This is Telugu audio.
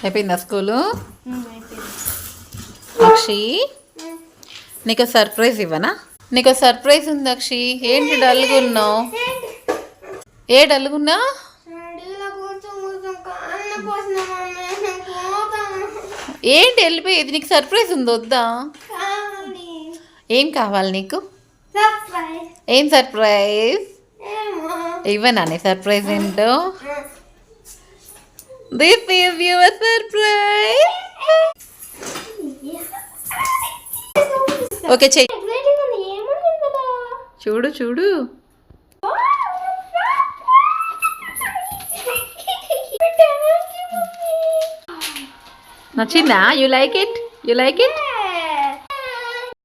అయిపోయిందా స్కూలు? అక్షి నీకు సర్ప్రైజ్ ఇవ్వనా? నీకు సర్ప్రైజ్ ఉంది అక్షి. ఏంటి డల్గా ఉన్నావు? ఏ డల్గా ఉన్నా? ఏంటి వెళ్ళిపోయేది? నీకు సర్ప్రైజ్ ఉంది, వద్దా? ఏం కావాలి నీకు? ఏం సర్ప్రైజ్ ఇవ్వనా? నీ సర్ప్రైజ్ ఏంటో? This is your surprise. Okay చెయ్యి. చూడు చూడు. నచ్చిందా? You like it? You like it?